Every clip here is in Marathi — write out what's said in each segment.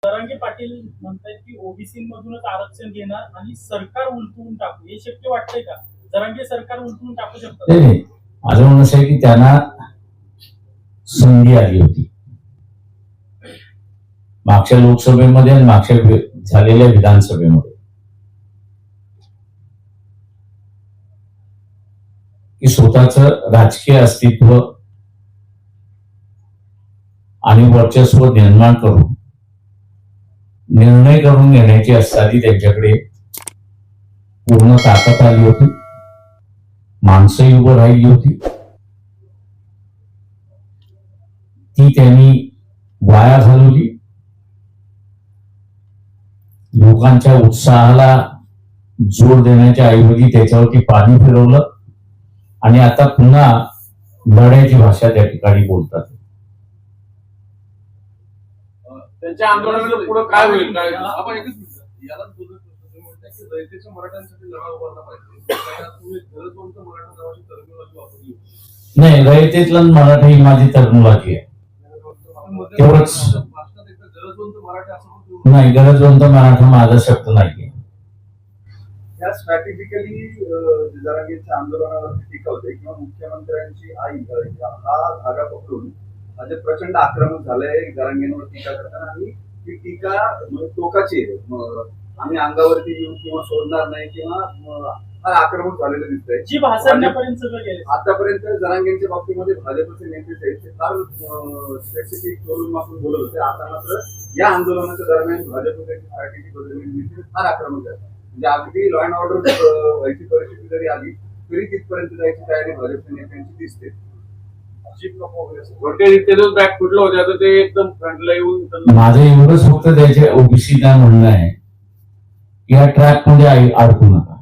जरांगे पाटील म्हणतात की ओबीसी मधूनच आरक्षण घेणार आणि सरकार उलटवून टाकू, हे शक्य वाटतंय का? जरांगे सरकार उलटवून टाकू शकतात? नाही, माझं म्हणणं असं आहे की त्यांना संधी आली होती मागच्या लोकसभेमध्ये आणि मागच्या झालेल्या विधानसभेमध्ये की स्वतःच राजकीय अस्तित्व आणि वर्चस्व निर्माण करून निर्णय करून घेण्याची असताना त्यांच्याकडे पूर्ण ताकद आली होती, माणसंही उभं राहिली होती. ती त्यांनी वाया घालवली. लोकांच्या उत्साहाला जोर देण्याच्या ऐवजी त्याच्यावरती पाणी फिरवलं आणि आता पुन्हा लढ्याची भाषा त्या ठिकाणी बोलतात. त्यांच्या आंदोलनाचं पुढे काय होईल? काय आपण एकच मिनिट याला रयतेच्या मराठ्यांसाठी लढा उभारला पाहिजे. गरजवंत मराठा नावाची टर्मिनॉलॉजी वापरली होती. नाही, रयतेतला मराठा ही माझी टर्मिनॉलॉजी आहे. तेवढंच गरजवंत मराठा असं नाही, गरजवंत मराठा माझा शब्द नाहीये. या स्ट्रॅटेजिकली जरांगेच्या आंदोलनावरती टीका होते किंवा मुख्यमंत्र्यांची आई हा धागा पकडून म्हणजे प्रचंड आक्रमक झालंय जरांगेंवर टीका करताना आणि ती टीका टोकाची आहे. आम्ही अंगावरती येऊ किंवा सोडणार नाही किंवा फार आक्रमक झालेलं दिसतंय. जी भाषणापर्यंत सगळं गेलं आतापर्यंत जरांगेंच्या बाबतीमध्ये भाजपचे नेते आहेत ते फार स्पेसिफिक करून आपण बोलत होते. आता मात्र या आंदोलनाच्या दरम्यान भाजपची स्ट्रॅटेजी बदललेली फार आक्रमक आहे. म्हणजे अगदी लॉ अँड ऑर्डर व्हायची परिस्थिती जरी आली तरी तिथपर्यंत जायची तयारी भाजपच्या नेत्यांची दिसते. बॅक फुटलं होतं आता ते एकदम फ्रंटला येऊन. माझं एवढंच फक्त त्याच्या ओबीसीला म्हणणं आहे की या ट्रॅक मध्ये अडकू नका.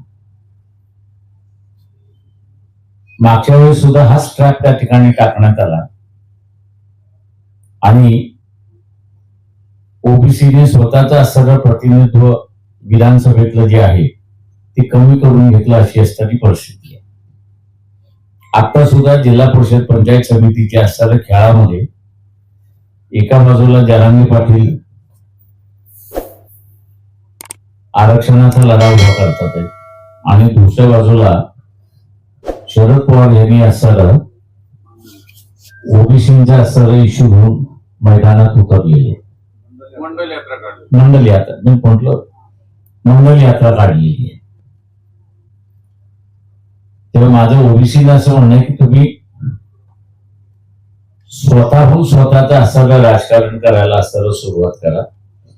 मागच्या वेळेस सुद्धा हाच ट्रॅक त्या ठिकाणी टाकण्यात आला आणि ओबीसीने स्वतःचं असणारं प्रतिनिधित्व विधानसभेतलं जे आहे ते कमी करून घेतलं अशी असणारी परिस्थिती आहे. आता सुद्धा जिल्हा परिषद पंचायत समितीच्या असणाऱ्या खेळामध्ये एका बाजूला जरांगे पाटील आरक्षणाचा लढा उभा करतात आहे आणि दुसऱ्या बाजूला शरद पवार यांनी असणारं ओबीसीचा असणारं इश्यू घेऊन मैदानात उतरलेले मंडल यात्रा काढलेली आहे. तेव्हा माझं ओबीसीला असं म्हणणं आहे की तुम्ही स्वतःहून स्वतःचं असणारं राजकारण करायला असणारं सुरुवात करा.